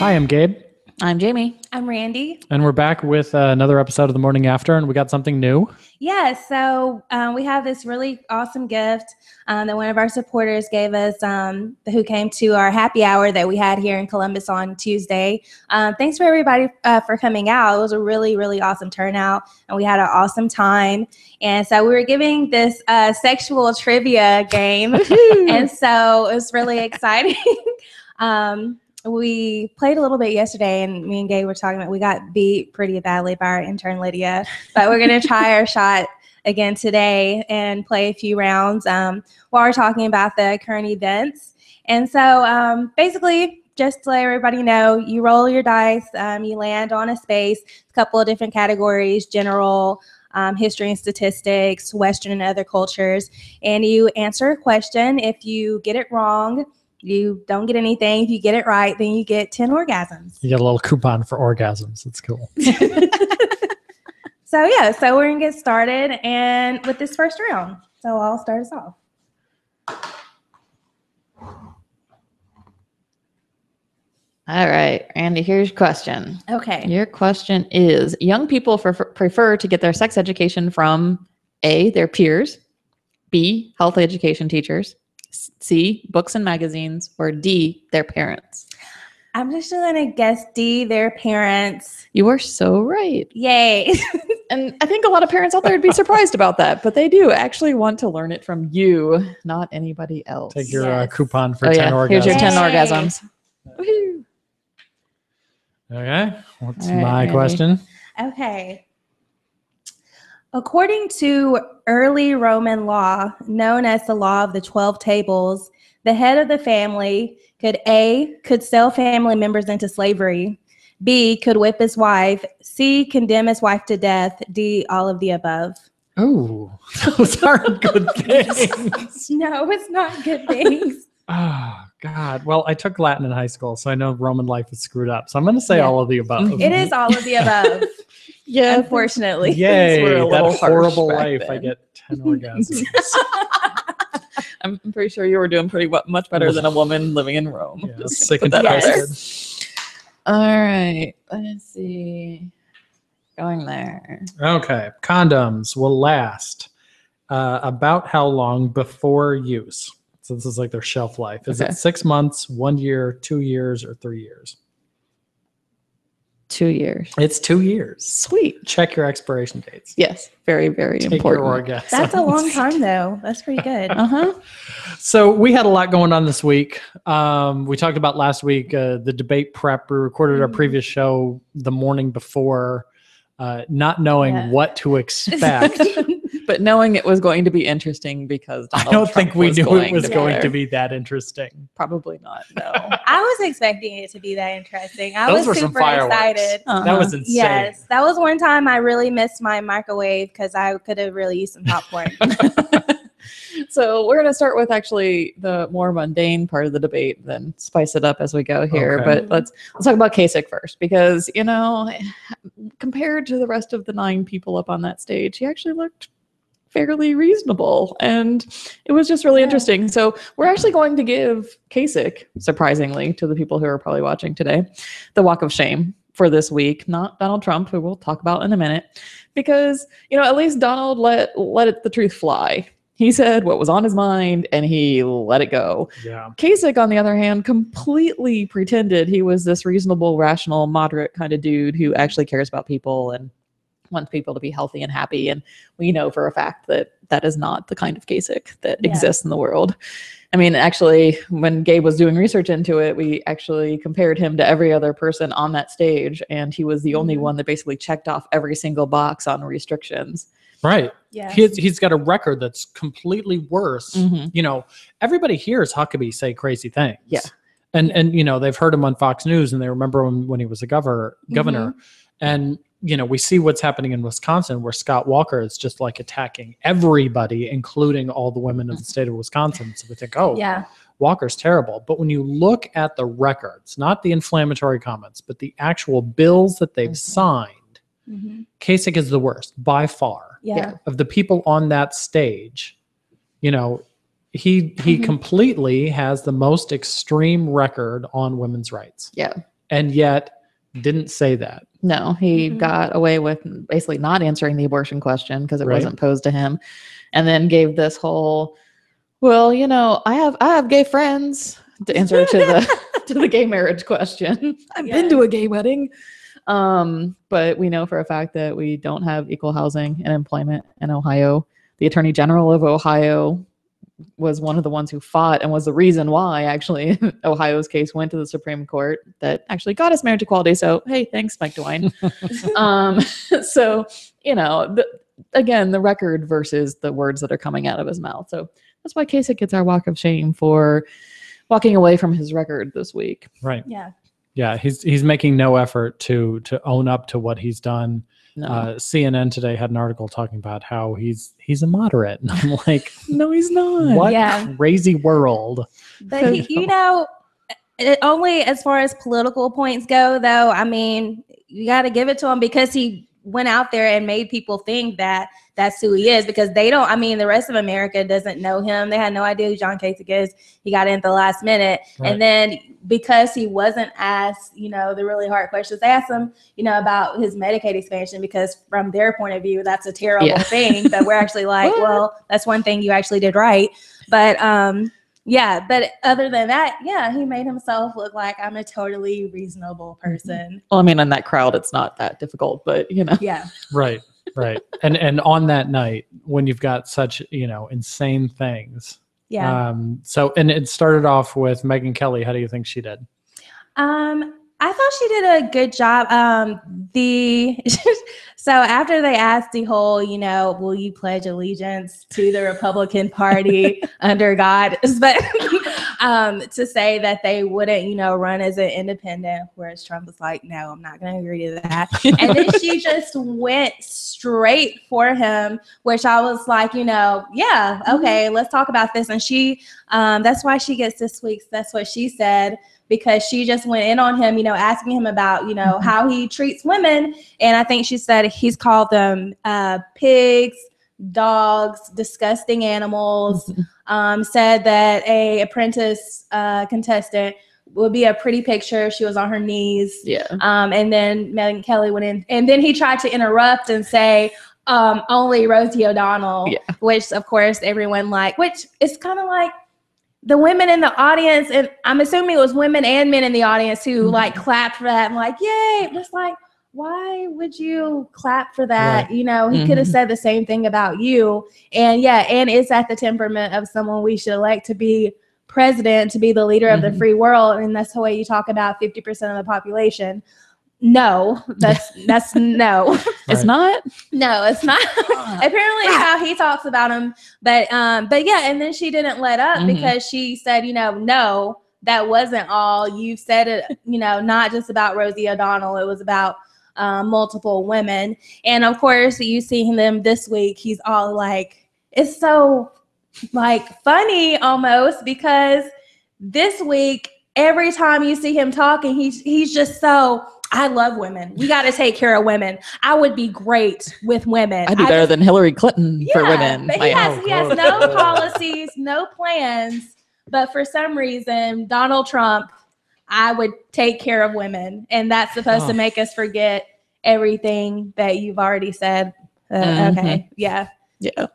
Hi, I'm Gabe. I'm Jaime. I'm Randi. And we're back with another episode of The Morning After, and we got something new. Yeah, so we have this really awesome gift that one of our supporters gave us who came to our happy hour that we had here in Columbus on Tuesday. Thanks for everybody for coming out. It was a really, really awesome turnout, and we had an awesome time. And so we were giving this sexual trivia game, and so it was really exciting. We played a little bit yesterday, and me and Gabe were talking about we got beat pretty badly by our intern Lydia, but we're going to try our shot again today and play a few rounds while we're talking about the current events. And so basically, just to let everybody know, you roll your dice, you land on a space, a couple of different categories, general, history and statistics, Western and other cultures, and you answer a question. If you get it wrong, you don't get anything. If you get it right, then you get 10 orgasms. You get a little coupon for orgasms. It's cool. So we're going to get started and with this first round. So I'll start us off. All right, Randi, here's your question. Okay. Your question is, young people prefer to get their sex education from A, their peers, B, health education teachers, C, books and magazines, or D, their parents? I'm just going to guess D, their parents. You are so right. Yay. And I think a lot of parents out there would be surprised about that, but they do actually want to learn it from you, not anybody else. Take your coupon for 10 orgasms. Here's your 10 orgasms. Woo-hoo. Okay. What's my question? Okay. According to early Roman law, known as the Law of the 12 Tables, the head of the family could sell family members into slavery, B, could whip his wife, C, condemn his wife to death, D, all of the above. Oh, those aren't good things. No, it's not good things. Oh, God. Well, I took Latin in high school, so I know Roman life is screwed up. So I'm going to say all of the above. It is all of the above. Yeah, unfortunately. Yay, that horrible life. Then. I get 10 orgasms. I'm pretty sure you were doing pretty much better than a woman living in Rome. Yeah, sick and twisted. All right, let's see. Going there. Okay, condoms will last about how long before use? So this is like their shelf life. Is it 6 months, 1 year, 2 years, or 3 years? 2 years. It's 2 years. Sweet. Check your expiration dates. Yes, very, very Take important. Your orgasms. That's a long time, though. That's pretty good. So we had a lot going on this week. We talked about last week the debate prep. We recorded our previous show the morning before, not knowing what to expect. But knowing it was going to be interesting because Donald I don't Trump think we knew it was going there. to be that interesting. Probably not, no. I was expecting it to be that interesting. Those were was some super fireworks. excited. That was insane. Yes, that was one time I really missed my microwave because I could have really used some popcorn. So we're going to start with actually the more mundane part of the debate, then spice it up as we go here. Okay. But let's talk about Kasich first, because, you know, compared to the rest of the 9 people up on that stage, he actually looked fairly reasonable, and it was just really interesting. So we're actually going to give Kasich, surprisingly to the people who are probably watching today, the walk of shame for this week, not Donald Trump, who we'll talk about in a minute, because, you know, at least Donald let the truth fly. He said what was on his mind and he let it go. Yeah. Kasich, on the other hand, completely pretended he was this reasonable, rational, moderate kind of dude who actually cares about people and wants people to be healthy and happy. And we know for a fact that that is not the kind of Kasich that exists in the world. I mean, actually, when Gabe was doing research into it, we actually compared him to every other person on that stage. And he was the only one that basically checked off every single box on restrictions. Right. Yeah. He's got a record that's completely worse. You know, everybody hears Huckabee say crazy things. Yeah. And you know, they've heard him on Fox News and they remember him when he was a governor. And, you know, we see what's happening in Wisconsin where Scott Walker is just like attacking everybody, including all the women of the state of Wisconsin. So we think, Walker's terrible. But when you look at the records, not the inflammatory comments, but the actual bills that they've signed, Kasich is the worst by far. Yeah. Of the people on that stage. You know, he completely has the most extreme record on women's rights. Yeah. and yet didn't say that. No, he got away with basically not answering the abortion question because it wasn't posed to him, and then gave this whole, well, I have gay friends to answer to the gay marriage question. I've been to a gay wedding. But we know for a fact that we don't have equal housing and employment in Ohio. The Attorney General of Ohio was one of the ones who fought and was the reason why actually Ohio's case went to the Supreme Court that actually got us marriage equality. So, hey, thanks, Mike DeWine. So, again, the record versus the words that are coming out of his mouth. So that's why Kasich gets our walk of shame for walking away from his record this week. Right. Yeah. Yeah. He's making no effort to own up to what he's done. No. CNN today had an article talking about how he's a moderate. And I'm like, no, he's not. What crazy world. But only as far as political points go, though, I mean, you got to give it to him because he went out there and made people think that that's who he is, because they don't, I mean, the rest of America doesn't know him. They had no idea who John Kasich is. He got in at the last minute. Right. And then because he wasn't asked, the really hard questions, they asked him, about his Medicaid expansion, because from their point of view, that's a terrible thing. But we're actually like, well, that's one thing you actually did right. But, but other than that, he made himself look like I'm a totally reasonable person. Well, I mean, in that crowd, it's not that difficult, but Yeah. Right. Right. And on that night, when you've got such, insane things. Yeah. And it started off with Megyn Kelly. How do you think she did? I thought she did a good job. So after they asked the whole, will you pledge allegiance to the Republican Party under God, but to say that they wouldn't, run as an independent, whereas Trump was like, no, I'm not going to agree to that. And then she just went straight for him, which I was like, okay, let's talk about this. And she, that's why she gets this week's, that's what she said, because she just went in on him, asking him about, how he treats women. And I think she said he's called them pigs, dogs, disgusting animals, said that a apprentice contestant would be a pretty picture. She was on her knees. Yeah. And then Megyn Kelly went in, and then he tried to interrupt and say, only Rosie O'Donnell, which of course everyone which is kind of like, the women in the audience, and I'm assuming it was women and men in the audience who clapped for that. I'm like, yay. It's like, why would you clap for that? Right. He could have said the same thing about you. And and it's at the temperament of someone we should elect to be president, to be the leader of the free world. And that's the way you talk about 50% of the population. No, that's no. It's not. No, it's not. Apparently, how he talks about him, but yeah. And then she didn't let up because she said, no, that wasn't all. You said it, not just about Rosie O'Donnell. It was about multiple women. And of course, you see him this week. He's all like, it's so funny almost, because this week, every time you see him talking, he's just so. I love women. We got to take care of women. I would be great with women. I'd be better than Hillary Clinton for women. But he has no policies, no plans. But for some reason, Donald Trump, I would take care of women. And that's supposed to make us forget everything that you've already said. Okay. Yeah. Yeah.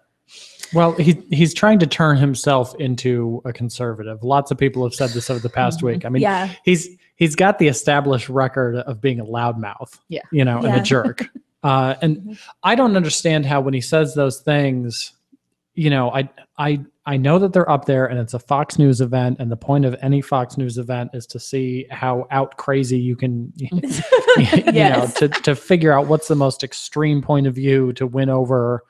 Well, he's trying to turn himself into a conservative. Lots of people have said this over the past week. I mean, he's got the established record of being a loudmouth, and a jerk. And I don't understand how when he says those things, I know that they're up there and it's a Fox News event, and the point of any Fox News event is to see how out crazy you can, to figure out what's the most extreme point of view to win over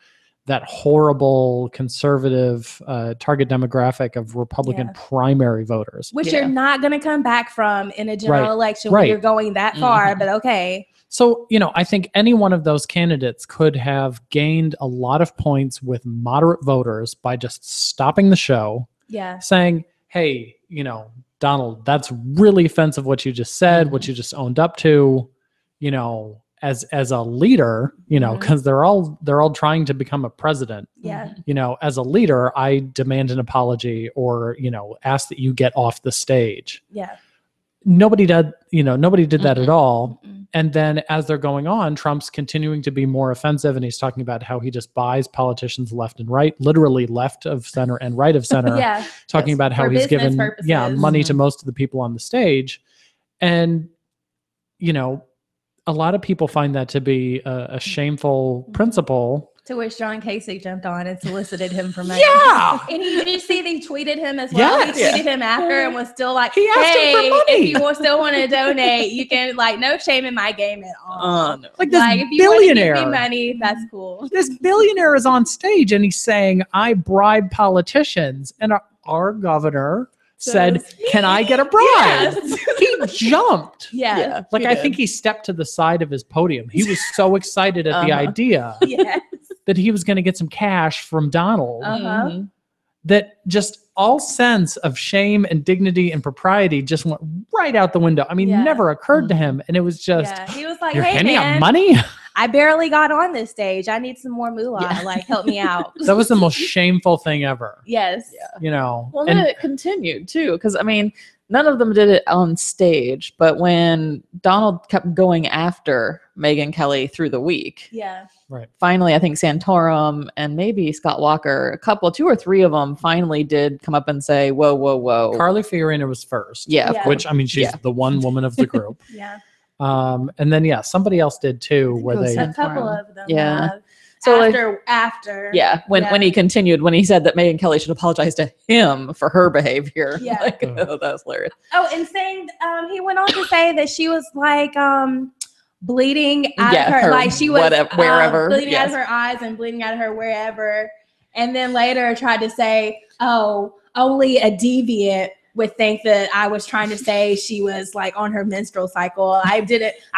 that horrible conservative target demographic of Republican primary voters. Which you're not going to come back from in a general election when you're going that far, but okay. So, I think any one of those candidates could have gained a lot of points with moderate voters by just stopping the show, saying, hey, Donald, that's really offensive what you just said, what you just owned up to, as a leader, because they're all trying to become a president. Yeah. As a leader, I demand an apology or, ask that you get off the stage. Yeah. nobody did that at all. Mm-mm. And then as they're going on, Trump's continuing to be more offensive, and he's talking about how he just buys politicians left and right, literally left of center and right of center, Yeah. talking about how For he's business given purposes. money to most of the people on the stage. And, a lot of people find that to be a shameful principle. To which John Kasich jumped on and solicited him for money. Yeah. And did you see they tweeted him as well? Yes. He tweeted him after and was still like, He asked him hey, for money. if you still want to donate, you can, like, no shame in my game at all. No. Like this Like, if you want to give billionaire. me money, that's cool. This billionaire is on stage and he's saying, I bribe politicians. And our governor said, Says, can I get a bribe? Yes. He jumped. Yeah. Like, he I did. think he stepped to the side of his podium. He was so excited at the Uh-huh. idea Yes. that he was going to get some cash from Donald Uh-huh. Mhm. that just all sense of shame and dignity and propriety just went right out the window. I mean, Yeah. never occurred to him. And it was just, Yeah. He was like, you're hey, handing man, out money? I barely got on this stage. I need some more moolah. Yeah. Like, help me out. That was the most shameful thing ever. Yes. Yeah. Well, And then it continued too, because I mean, none of them did it on stage, but when Donald kept going after Megyn Kelly through the week, Yeah. finally, I think Santorum and maybe Scott Walker, two or three of them finally did come up and say, whoa, whoa, whoa. Carly Fiorina was first. Yeah, of Yeah. course. Which, I mean, she's Yeah. the one woman of the group. Yeah. And then, somebody else did too, where it was they, A couple of them. Yeah. have. So, like- after. Yeah, when he continued, when he said that Megyn Kelly should apologize to him for her behavior. Yeah. Like, oh, that was hilarious. Oh, and saying he went on to say that she was like bleeding out of her, like she was wherever, bleeding out of yes. her eyes and bleeding out of her wherever. And then later tried to say, oh, only a deviant would think that I was trying to say she was like on her menstrual cycle. I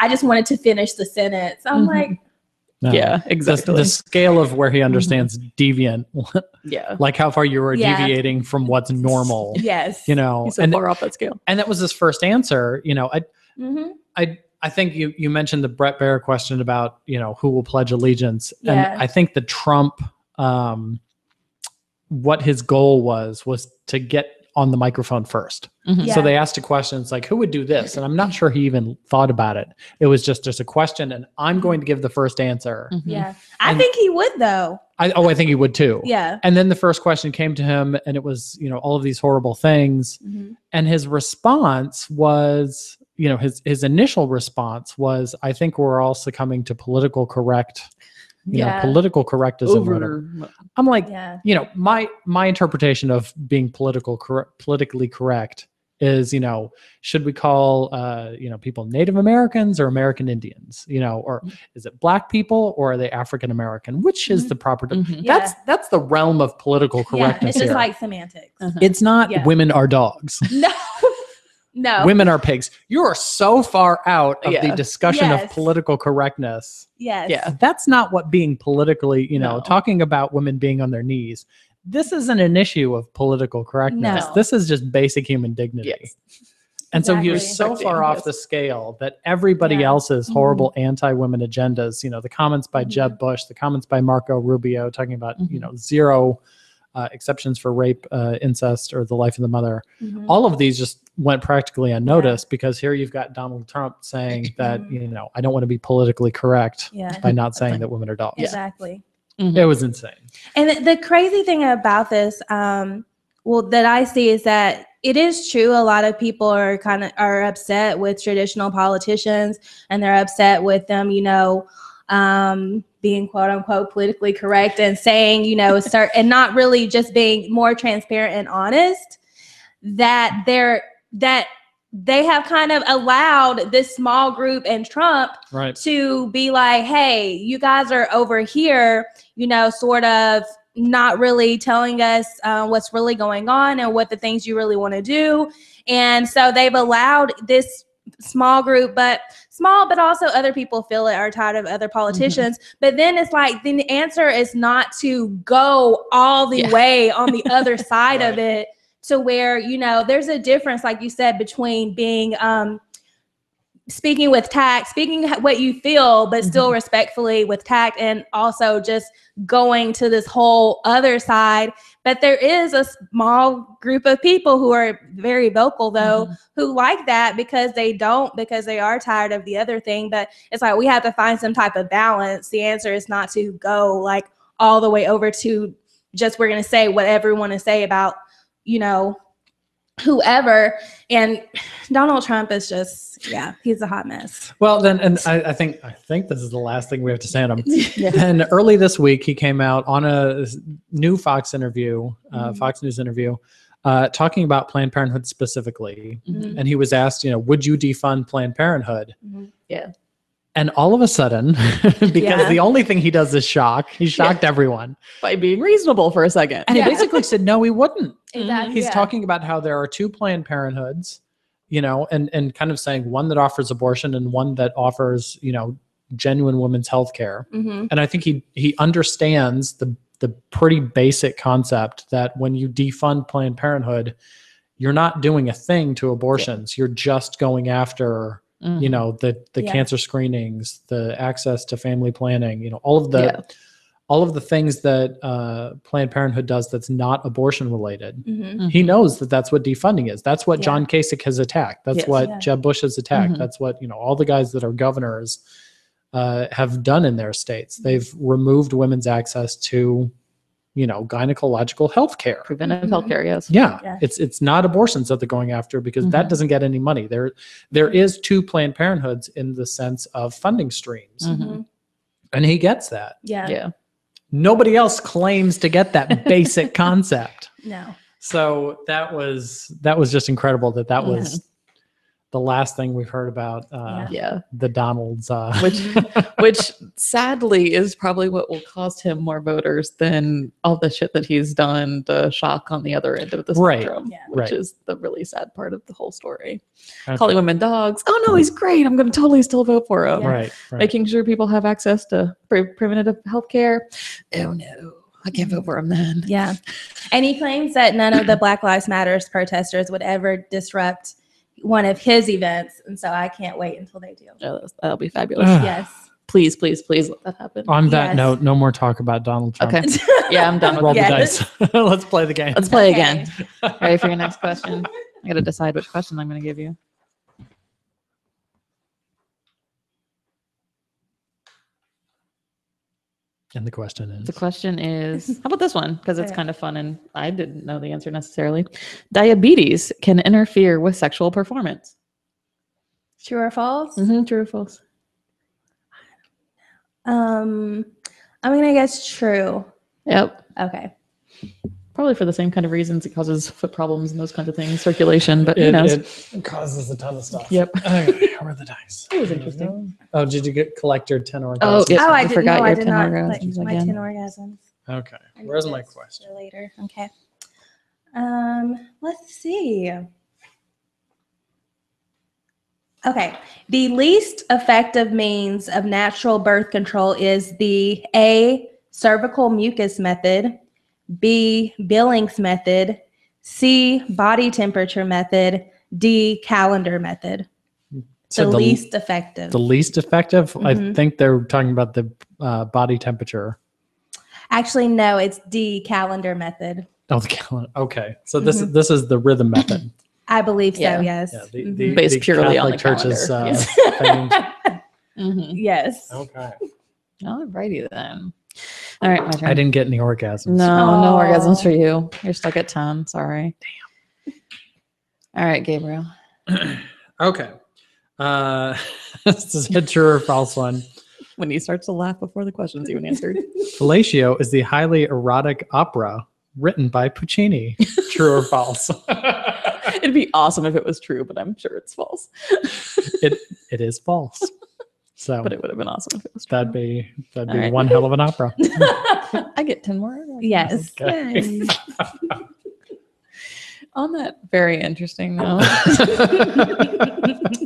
just wanted to finish the sentence. I'm Mhm. like, no. Yeah, the, exactly. the scale of where he understands deviant, Yeah. like how far you were Yeah. deviating from what's normal, yes. He's so and far off that scale. that was his first answer. Mhm. I think you mentioned the Brett Baer question about, who will pledge allegiance. Yeah. And I think the Trump, what his goal was to get on the microphone first. Mhm. Yeah. So they asked a question, it's like, who would do this? And I'm not sure he even thought about it. It was just a question, and I'm going to give the first answer. Mhm. Yeah. I And- think he would though. I think he would too. Yeah. And then the first question came to him, and it was, all of these horrible things. Mhm. And his response was, his initial response was, I think we're all succumbing to political correct, Yeah. political correctism. or whatever. I'm like, Yeah. my interpretation of being politically correct is, should we call, people Native Americans or American Indians, or is it Black people or are they African American? Which is the proper? Mhm. Yeah. That's the realm of political Yeah. correctness It's just here. like semantics. Uh-huh. It's not Yeah. women are dogs. No. No. Women are pigs. You are so far out of the Yeah. discussion of Yes. political correctness. Yes. Yeah. That's not what being politically, No. talking about women being on their knees. This isn't an issue of political correctness. No. This is just basic human dignity. Yes. And so he was Exactly. so far off Yes. the scale that everybody Yeah. else's horrible anti-women agendas, the comments by Mhm. Jeb Bush, the comments by Marco Rubio talking about, Mhm. zero exceptions for rape, incest, or the life of the mother. Mhm. All of these just went practically unnoticed because here you've got Donald Trump saying that, I don't want to be politically correct Yeah. by not saying that women are dogs. Exactly. Mhm. It was insane. And the crazy thing about this, that I see is that it is true. A lot of people are upset with traditional politicians, and they're upset with them, being quote unquote politically correct and saying, and not really just being more transparent and honest. That they have kind of allowed this small group and Trump Right. to be like, hey, you guys are over here, sort of not really telling us what's really going on and what the things you really want to do. And so they've allowed this small group, but also other people feel it, are tired of other politicians. But then it's like, then the answer is not to go all the way on the other side of it, to where, there's a difference, like you said, between being speaking with tact, speaking what you feel, but still respectfully with tact, and also just going to this whole other side. But there is a small group of people who are very vocal, though, who like that because they are tired of the other thing. But it's like we have to find some type of balance. The answer is not to go like all the way over to just we're going to say whatever we want to say about, whoever. And Donald Trump is just, he's a hot mess. Well, then, and I think this is the last thing we have to say on him. And early this week, he came out on a new Fox interview, Fox News interview, talking about Planned Parenthood specifically. And he was asked, would you defund Planned Parenthood? Yeah. And all of a sudden, because the only thing he does is shock, he shocked everyone. By being reasonable for a second. And he basically said, no, he wouldn't. Exactly. He's talking about how there are two Planned Parenthoods, and kind of saying one that offers abortion and one that offers, genuine women's health care. And I think he understands the pretty basic concept that when you defund Planned Parenthood, you're not doing a thing to abortions. You're just going after the cancer screenings, the access to family planning, all of the things that Planned Parenthood does that's not abortion related. He knows that that's what defunding is. That's what John Kasich has attacked. That's what Jeb Bush has attacked. That's what, all the guys that are governors have done in their states. They've removed women's access to, gynecological health care. Preventive health care, yes. Yeah. It's not abortions that they're going after because that doesn't get any money. There is two Planned Parenthoods in the sense of funding streams. And he gets that. Yeah. Nobody else claims to get that basic concept. No. So that was just incredible that was the last thing we've heard about the Donalds. Which sadly is probably what will cost him more voters than all the shit that he's done, the shock on the other end of the spectrum, which is the really sad part of the whole story. Okay. Calling women dogs. Oh no, he's great. I'm going to totally still vote for him. Right. Making sure people have access to preventative health care. Oh no. I can't vote for him then. Yeah. And he claims that none of the Black Lives Matter protesters would ever disrupt one of his events, and so I can't wait until they do. Oh, that'll be fabulous. Yes. Please let that happen. On that note, no more talk about Donald Trump. Okay. Yeah, I'm done with Roll the dice. Let's play the game. Let's play again. Ready for your next question? I got to decide which question I'm going to give you. And the question is, how about this one? Because it's kind of fun and I didn't know the answer necessarily. Diabetes can interfere with sexual performance. True or false? True or false? I'm going to guess true. Yep. Okay. Probably for the same kind of reasons. It causes foot problems and those kinds of things, circulation, but who knows? It causes a ton of stuff. Yep. Okay, how are the dice? It was interesting. Oh, did you collect your 10 orgasms? Oh, yeah. I forgot your 10 not orgasms my again. 10 orgasms. Okay. Where's my question? Later. Okay. Let's see. Okay. The least effective means of natural birth control is the A, cervical mucus method, B, Billings method, C, body temperature method, D, calendar method. So the least effective. The least effective? I think they're talking about the body temperature. Actually, no, it's D, calendar method. Oh, the calendar. Okay. So this is the rhythm method. I believe so, yes. Yeah, based purely Catholic on the Church's Yes. Okay. All righty then. All right, my turn. I didn't get any orgasms. No orgasms for you. You're stuck at 10. Sorry. Damn. All right, Gabriel. Okay. This is a true or false one. When he starts to laugh before the question's even answered. Fellatio is the highly erotic opera written by Puccini. True or false? It'd be awesome if it was true, but I'm sure it's false. It is false. So, but it would have been awesome if it was true. That'd be right. One hell of an opera. I get 10 more. Yes. Okay. On that very interesting note,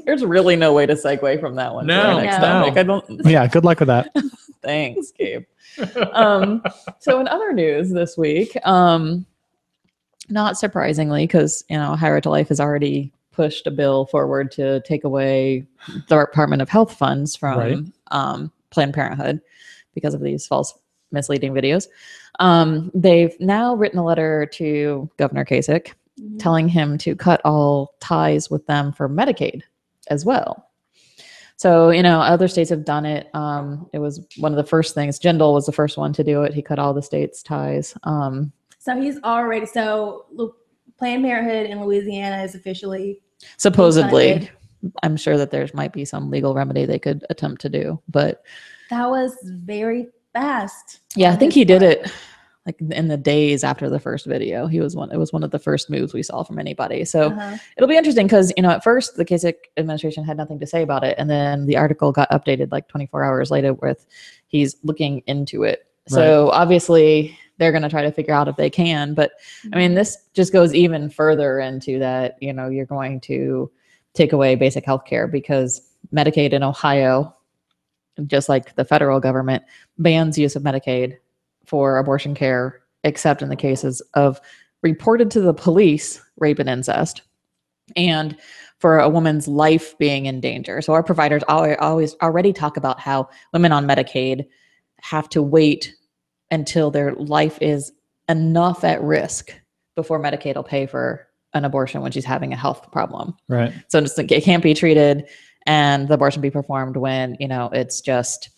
there's really no way to segue from that one to our next topic. I don't. Yeah, good luck with that. Thanks, Gabe. So in other news this week, not surprisingly, because Higher to Life has already pushed a bill forward to take away the Department of Health funds from Planned Parenthood because of these false misleading videos. They've now written a letter to Governor Kasich telling him to cut all ties with them for Medicaid as well. So, other states have done it. It was one of the first things. Jindal was the first one to do it. He cut all the states' ties. So Planned Parenthood in Louisiana is officially supposedly. funded. I'm sure that there might be some legal remedy they could attempt to do, but that was very fast. Yeah, I think he did it like in the days after the first video. It was one of the first moves we saw from anybody. So it'll be interesting because, at first the Kasich administration had nothing to say about it. And then the article got updated like 24 hours later with he's looking into it. So obviously they're going to try to figure out if they can. But I mean, this just goes even further into that, you're going to take away basic health care because Medicaid in Ohio, just like the federal government, bans use of Medicaid for abortion care, except in the cases of reported to the police rape and incest, and for a woman's life being in danger. So our providers always already talk about how women on Medicaid have to wait until their life is enough at risk before Medicaid will pay for an abortion when she's having a health problem. Right. So it can't be treated and the abortion be performed when, it's just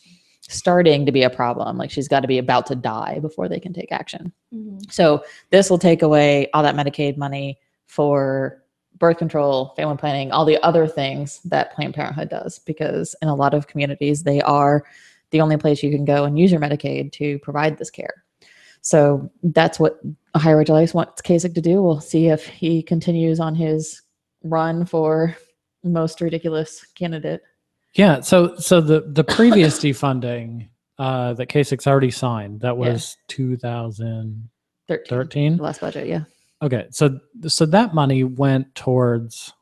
starting to be a problem. Like she's got to be about to die before they can take action. So this will take away all that Medicaid money for birth control, family planning, all the other things that Planned Parenthood does, because in a lot of communities, they are the only place you can go and use your Medicaid to provide this care. So that's what Ohio Right to Life wants Kasich to do. We'll see if he continues on his run for most ridiculous candidate. Yeah. So the previous defunding that Kasich's already signed, that was 2013. Last budget, yeah. Okay. So that money went towards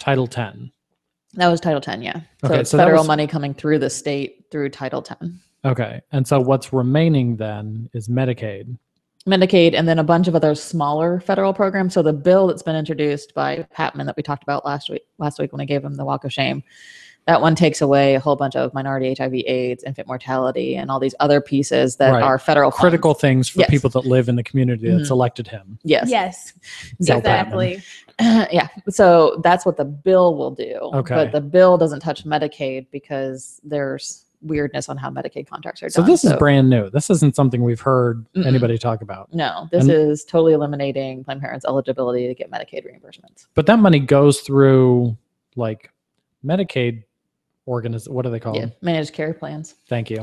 Title 10. That was Title 10, yeah. Okay, So it's so that federal was- money coming through the state through Title 10. Okay. And so what's remaining then is Medicaid. Medicaid, and then a bunch of other smaller federal programs. So the bill that's been introduced by Patman that we talked about last week when I gave him the walk of shame, that one takes away a whole bunch of minority HIV/AIDS, infant mortality, and all these other pieces that are federal funds. Critical things for people that live in the community that's elected him. Yes. So Exactly. Yeah. So that's what the bill will do. Okay. But the bill doesn't touch Medicaid because there's weirdness on how Medicaid contracts are So done. this is brand new. This isn't something we've heard Mm-mm. anybody talk about. No, this is totally eliminating Planned Parenthood's eligibility to get Medicaid reimbursements. But that money goes through like Medicaid what are they called? Yeah, managed care plans. Thank you.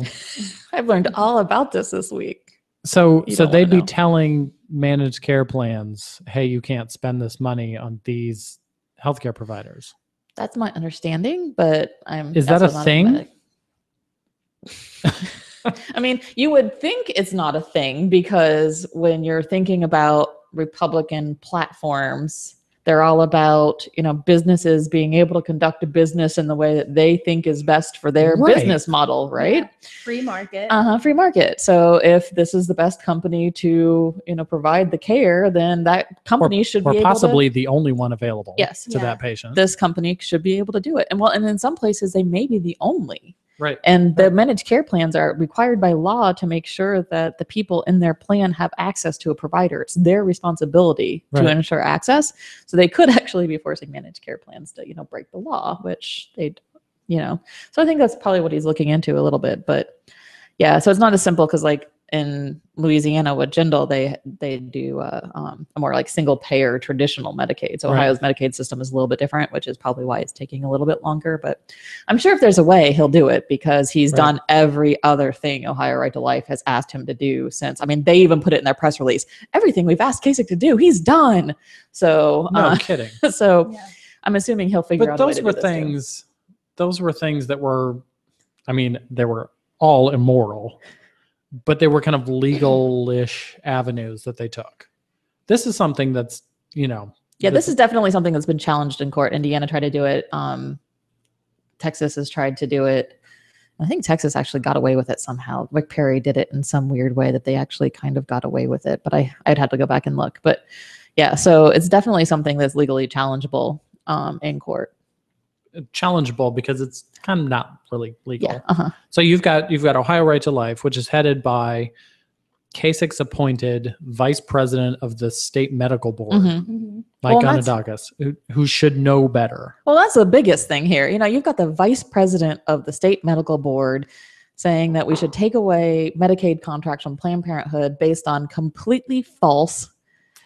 I've learned all about this week. So You don't they'd wanna be know. telling managed care plans, hey, you can't spend this money on these healthcare providers. That's my understanding, but Is that a thing? I mean, you would think it's not a thing because when you're thinking about Republican platforms, they're all about, businesses being able to conduct a business in the way that they think is best for their Right. business model, right? Yeah. Free market. Free market. So if this is the best company to, provide the care, then that company should Or be possibly able to. the only one available Yes. to that patient. This company should be able to do it. And in some places they may be the only. Right. And the managed care plans are required by law to make sure that the people in their plan have access to a provider. It's their responsibility to Right. ensure access. So they could actually be forcing managed care plans to, break the law, which they, So I think that's probably what he's looking into a little bit. But yeah, so it's not as simple because like in Louisiana with Jindal, they do a more like single payer traditional Medicaid. So Right. Ohio's Medicaid system is a little bit different, which is probably why it's taking a little bit longer. But I'm sure if there's a way, he'll do it because he's Right. done every other thing Ohio Right to Life has asked him to do since. I mean, they even put it in their press release. Everything we've asked Kasich to do, he's done. So No kidding. so Yeah. I'm assuming he'll figure But out a way those to were do this too. things. Those were things that were, they were all immoral, but they were kind of legal-ish avenues that they took. This is something that's, Yeah, this is definitely something that's been challenged in court. Indiana tried to do it. Texas has tried to do it. I think Texas actually got away with it somehow. Rick Perry did it in some weird way that they actually kind of got away with it, but I'd have to go back and look. But yeah, so it's definitely something that's legally challengeable. in court. Challengeable because it's kind of not really legal. Yeah. So you've got Ohio Right to Life, which is headed by Kasich's appointed vice president of the state medical board, Mike Onondagas, who should know better. Well, that's the biggest thing here. You've got the vice president of the state medical board saying that we should take away Medicaid contracts from Planned Parenthood based on completely false,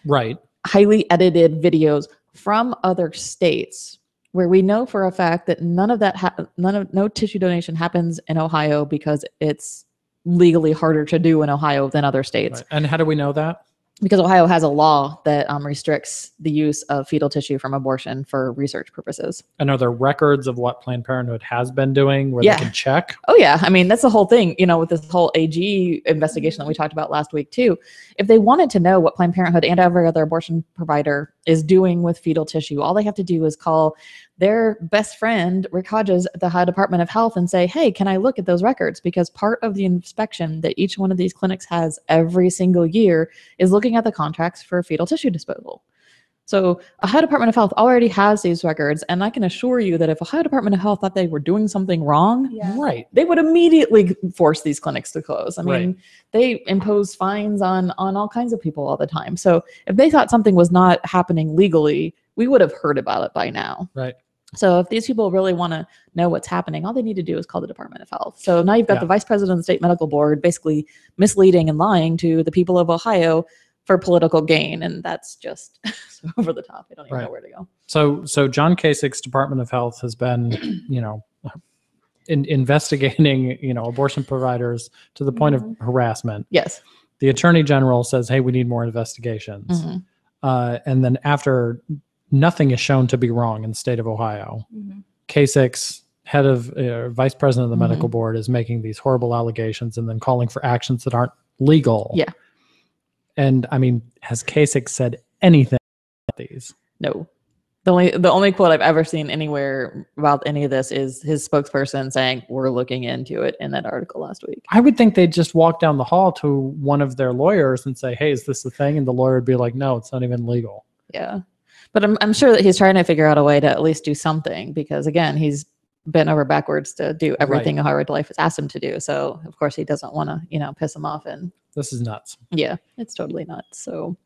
right, highly edited videos from other states, where we know for a fact that no tissue donation happens in Ohio because it's legally harder to do in Ohio than other states. Right. And how do we know that? Because Ohio has a law that restricts the use of fetal tissue from abortion for research purposes. And are there records of what Planned Parenthood has been doing where they can check? Oh, yeah. I mean, that's the whole thing, with this whole AG investigation that we talked about last week, too. If they wanted to know what Planned Parenthood and every other abortion provider is doing with fetal tissue, all they have to do is call their best friend, Rick Hodges, at the Ohio Department of Health and say, hey, can I look at those records? Because part of the inspection that each one of these clinics has every single year is looking at the contracts for fetal tissue disposal. So Ohio Department of Health already has these records, and I can assure you that if Ohio Department of Health thought they were doing something wrong, right, they would immediately force these clinics to close. I mean, they impose fines on all kinds of people all the time. So if they thought something was not happening legally, we would have heard about it by now. Right. So if these people really want to know what's happening, all they need to do is call the Department of Health. So now you've got the vice president of the state medical board basically misleading and lying to the people of Ohio for political gain. And that's just so over the top. I don't even know where to go. So John Kasich's Department of Health has been, investigating, abortion providers to the point of harassment. Yes. The Attorney General says, hey, we need more investigations. And then after nothing is shown to be wrong in the state of Ohio, Kasich's head of vice president of the medical board is making these horrible allegations and then calling for actions that aren't legal. Yeah. And I mean, has Kasich said anything about these? No. The only quote I've ever seen anywhere about any of this is his spokesperson saying, we're looking into it, in that article last week. I would think they'd just walk down the hall to one of their lawyers and say, hey, is this the thing? And the lawyer would be like, no, it's not even legal. Yeah. But I'm sure that he's trying to figure out a way to at least do something, because again, he's bent over backwards to do everything Ohio Right to Life has asked him to do. So of course he doesn't want to, piss him off. And this is nuts. Yeah, it's totally nuts. So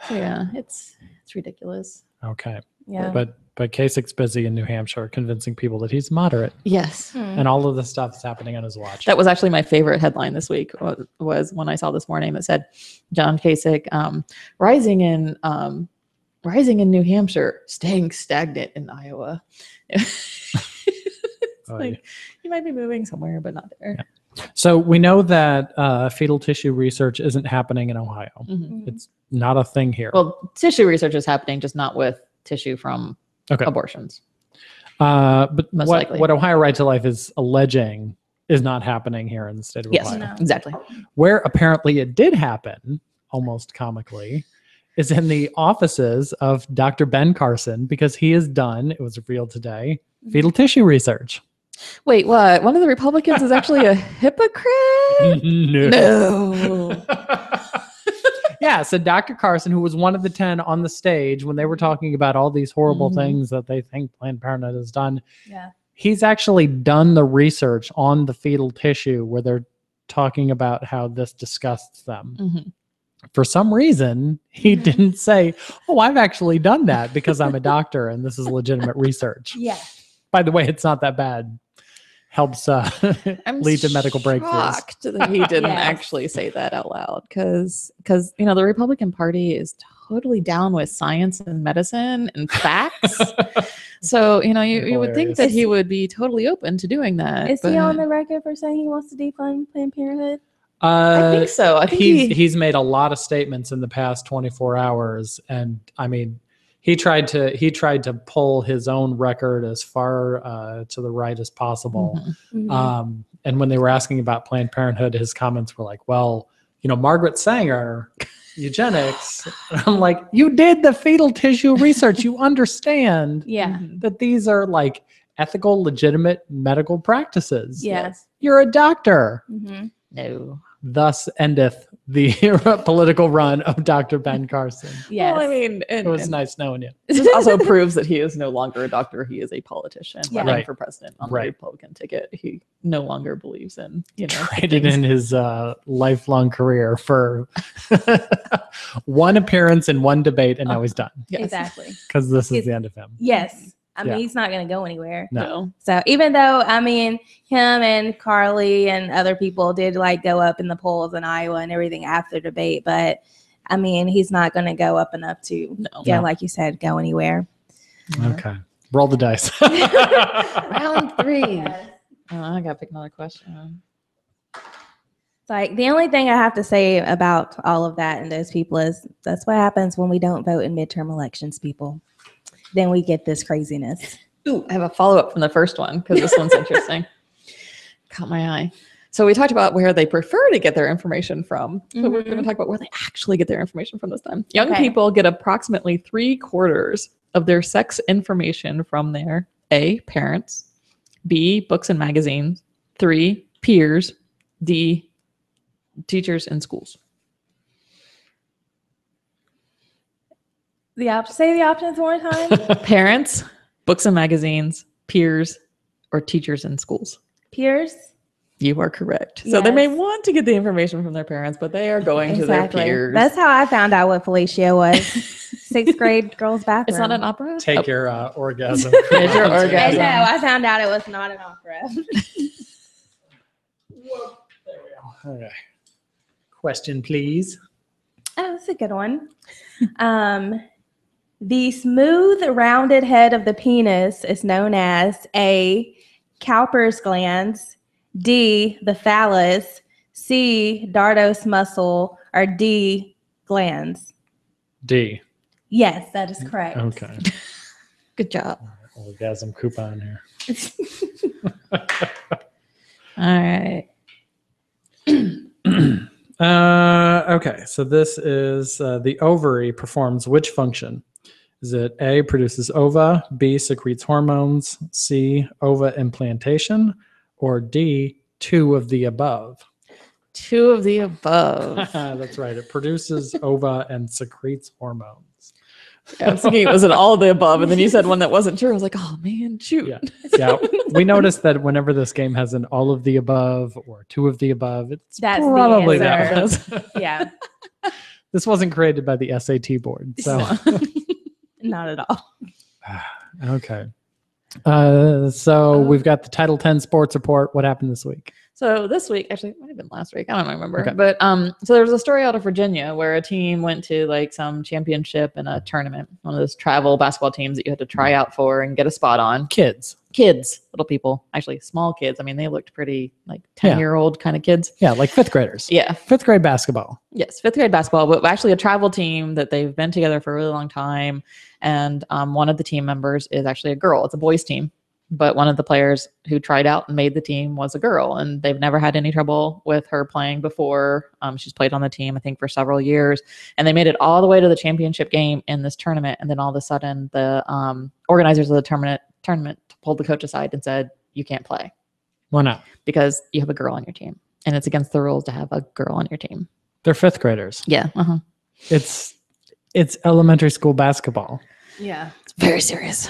yeah, it's ridiculous. Okay. Yeah. But Kasich's busy in New Hampshire convincing people that he's moderate. Yes. And all of this stuff is happening on his watch. That was actually my favorite headline this week, was when I saw this morning that said John Kasich rising in New Hampshire, staying stagnant in Iowa. Like, you might be moving somewhere, but not there. Yeah. So we know that fetal tissue research isn't happening in Ohio. It's not a thing here. Well, tissue research is happening, just not with tissue from abortions. But Most likely. what Ohio Right to Life is alleging is not happening here in the state of Ohio. No. Exactly. Where apparently it did happen, almost comically, is in the offices of Dr. Ben Carson, because he has done, it was revealed today, fetal tissue research. Wait, what? One of the Republicans is actually a hypocrite? No. Yeah, so Dr. Carson, who was one of the 10 on the stage when they were talking about all these horrible things that they think Planned Parenthood has done, he's actually done the research on the fetal tissue where they're talking about how this disgusts them. For some reason, he didn't say, oh, I've actually done that because I'm a doctor and this is legitimate research. Yeah. By the way, it's not that bad. Helps lead to medical breakthroughs. I'm shocked that he didn't actually say that out loud, because the Republican Party is totally down with science and medicine and facts. So you would think that he would be totally open to doing that. Is he on the record for saying he wants to defund Planned Parenthood? I think so. I think he's made a lot of statements in the past 24 hours, and I mean, he tried to pull his own record as far to the right as possible. And when they were asking about Planned Parenthood, his comments were like, well, Margaret Sanger, eugenics. And I'm like, you did the fetal tissue research. You understand that these are like ethical, legitimate medical practices. Yes. You're a doctor. No. Thus endeth the political run of Dr. Ben Carson. Yes. Well, I mean, It was nice knowing you. this also proves that he is no longer a doctor. He is a politician Yeah. running Right. for president on Right. the Republican ticket. He no longer believes in, Traded things. in his lifelong career for one appearance in one debate, and now he's done Yes. Exactly. because this is He's- the end of him. Yes. I mean, Yeah. he's not going to go anywhere. No. So even though, I mean, him and Carly and other people did like go up in the polls in Iowa and everything after debate, but I mean, he's not going to go up enough to, No. like you said, go anywhere. Okay. Roll the dice. Round 3. I got to pick another question. Like the only thing I have to say about all of that and those people is that's what happens when we don't vote in midterm elections, people. Then we get this craziness. Ooh, I have a follow-up from the first one because this one's interesting. Caught my eye. So we talked about where they prefer to get their information from. So we're going to talk about where they actually get their information from this time. Young Okay. people get approximately 3/4 of their sex information from their A, parents, B, books and magazines, 3, peers, D, teachers and schools. Say the options one more time. Parents, books and magazines, peers, or teachers in schools. Peers. You are correct. So they may Yes. want to get the information from their parents, but they are going to their peers. That's how I found out what Felicia was. 6th grade girls' bathroom. It's not an opera? Take Oh, your orgasm. Here's your I orgasm. know. I found out it was not an opera. There we go. Okay. Question, please. Oh, that's a good one. The smooth, rounded head of the penis is known as A, Cowper's glands, D, the phallus, C, Dardos muscle, or D, glands. D. Yes, that is correct. Okay. Good job. Orgasm coupon here. All right. Okay, so this is the ovary performs which function? Is it A, produces ova, B, secretes hormones, C, ova implantation, or D, 2 of the above? 2 of the above. That's right. It produces ova and secretes hormones. I was thinking it was an all of the above, and then you said one that wasn't true. I was like, oh man, shoot. Yeah. Yeah, we noticed that whenever this game has an all of the above or 2 of the above, it's That's the probably answer. that. Yeah, This wasn't created by the SAT board, so not at all. okay. So we've got the Title 10 sports report. What happened this week? So this week, actually, it might have been last week. I don't remember. Okay. But so there was a story out of Virginia where a team went to like some championship in a tournament, one of those travel basketball teams that you had to try out for and get a spot on. Kids. Little people, actually small kids. I mean, they looked pretty like 10-year-old kind of kids. Yeah, like 5th graders. Yeah. 5th grade basketball. Yes, 5th grade basketball, but actually a travel team that they've been together for a really long time. And one of the team members is actually a girl. It's a boys team, but one of the players who tried out and made the team was a girl, and they've never had any trouble with her playing before. She's played on the team, I think, for several years, and they made it all the way to the championship game in this tournament. And then all of a sudden, the organizers of the tournament pulled the coach aside and said, "You can't play Why not? because you have a girl on your team, and it's against the rules to have a girl on your team." They're 5th graders. Yeah, It's elementary school basketball. Yeah. it's very serious.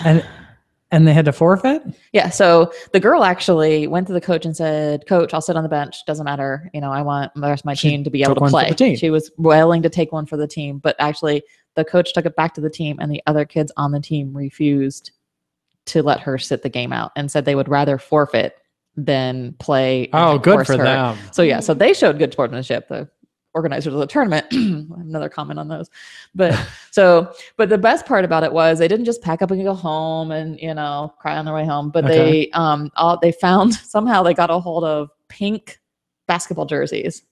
And they had to forfeit? Yeah. So the girl actually went to the coach and said, "Coach, I'll sit on the bench. Doesn't matter. I want the rest of my She team to be able took to one for play." the team. She was willing to take one for the team, but actually the coach took it back to the team, and the other kids on the team refused to let her sit the game out and said they would rather forfeit than play. Oh, and good force for her. them. So yeah, so they showed good sportsmanship. The organizers of the tournament. Another comment on those. But the best part about it was they didn't just pack up and go home and cry on their way home, but Okay. they found somehow they got a hold of pink basketball jerseys.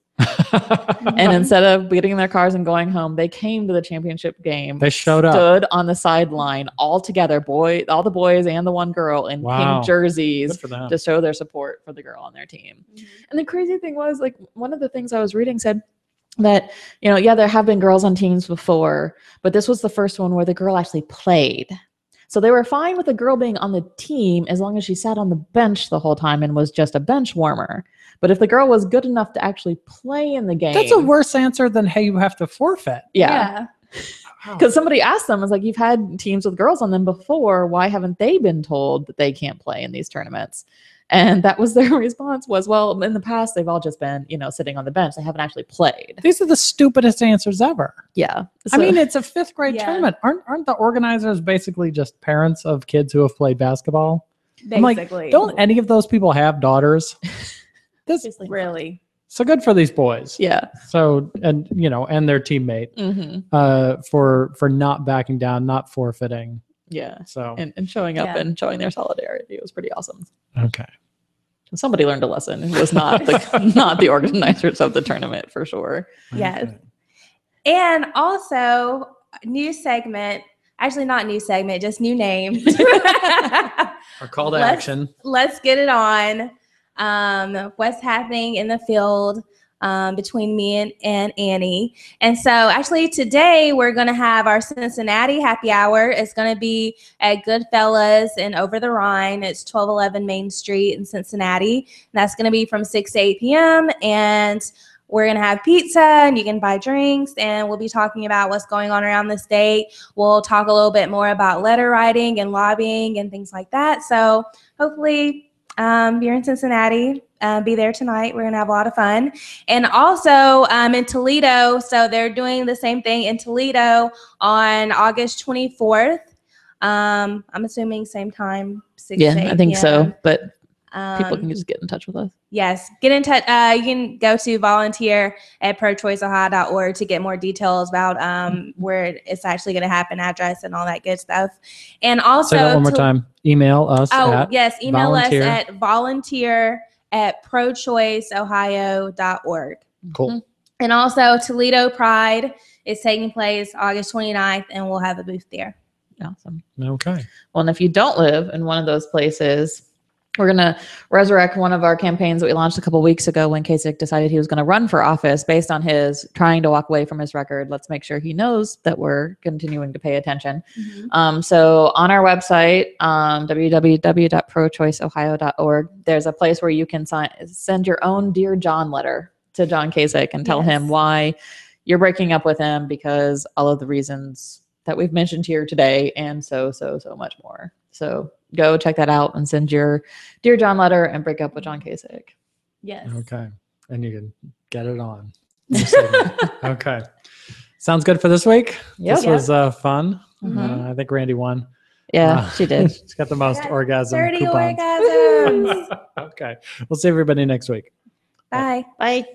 And instead of getting in their cars and going home, they came to the championship game. They showed up. Stood on the sideline all together, all the boys and the one girl in Wow. pink jerseys Good for them. to show their support for the girl on their team. And the crazy thing was, like, one of the things I was reading said that, there have been girls on teams before, but this was the first one where the girl actually played. So they were fine with a girl being on the team as long as she sat on the bench the whole time and was just a bench warmer. But if the girl was good enough to actually play in the game, That's a worse answer than, hey, you have to forfeit. yeah. Because somebody asked them, was like, you've had teams with girls on them before. Why haven't they been told that they can't play in these tournaments? And that was their response was, well, in the past, they've all just been, sitting on the bench. They haven't actually played. These are the stupidest answers ever. Yeah. I mean, it's a 5th grade Yeah. tournament. Aren't the organizers basically just parents of kids who have played basketball? I'm like, Basically. don't any of those people have daughters? Really. So good for these boys. Yeah. So, and their teammate for not backing down, not forfeiting. Yeah. So And showing up Yeah. and showing their solidarity. It was pretty awesome. okay. Somebody learned a lesson. It was not not the organizers of the tournament for sure. Yes. Okay. And also, new segment. Actually, not new segment, just new name. Our call to Let's- action. Let's get it on. What's happening in the field between me and Annie. And so actually today we're going to have our Cincinnati happy hour. It's going to be at Goodfellas and Over the Rhine. It's 1211 Main Street in Cincinnati. And that's going to be from 6 to 8 p.m. And we're going to have pizza and you can buy drinks and we'll be talking about what's going on around the state. We'll talk a little bit more about letter writing and lobbying and things like that. So hopefully you're in Cincinnati. Be there tonight. We're going to have a lot of fun. And also in Toledo, so they're doing the same thing in Toledo on August 24th. I'm assuming same time, 6 to 8 Yeah, I think so. p.m. But people can just get in touch with us. Yes, get in touch. You can go to volunteer at prochoiceohio.org to get more details about where it's actually going to happen, address, and all that good stuff. And also, Say that one more time. Email us. email volunteer. us at volunteer@prochoiceohio.org. Cool. And also, Toledo Pride is taking place August 29th, and we'll have a booth there. Awesome. Okay. Well, and if you don't live in one of those places, we're going to resurrect one of our campaigns that we launched a couple weeks ago when Kasich decided he was going to run for office based on his trying to walk away from his record. Let's make sure he knows that we're continuing to pay attention. So on our website, www.prochoiceohio.org, there's a place where you can send your own Dear John letter to John Kasich and tell him why you're breaking up with him because all of the reasons that we've mentioned here today and so much more. So go check that out and send your Dear John letter and break up with John Kasich. Yes. Okay. And you can get it on. Okay. Sounds good for this week. Yep. This was fun. Mhm. I think Randi won. Yeah, she did. She's got the most orgasm 30 coupons. orgasms. Okay. We'll see everybody next week. Bye. Bye.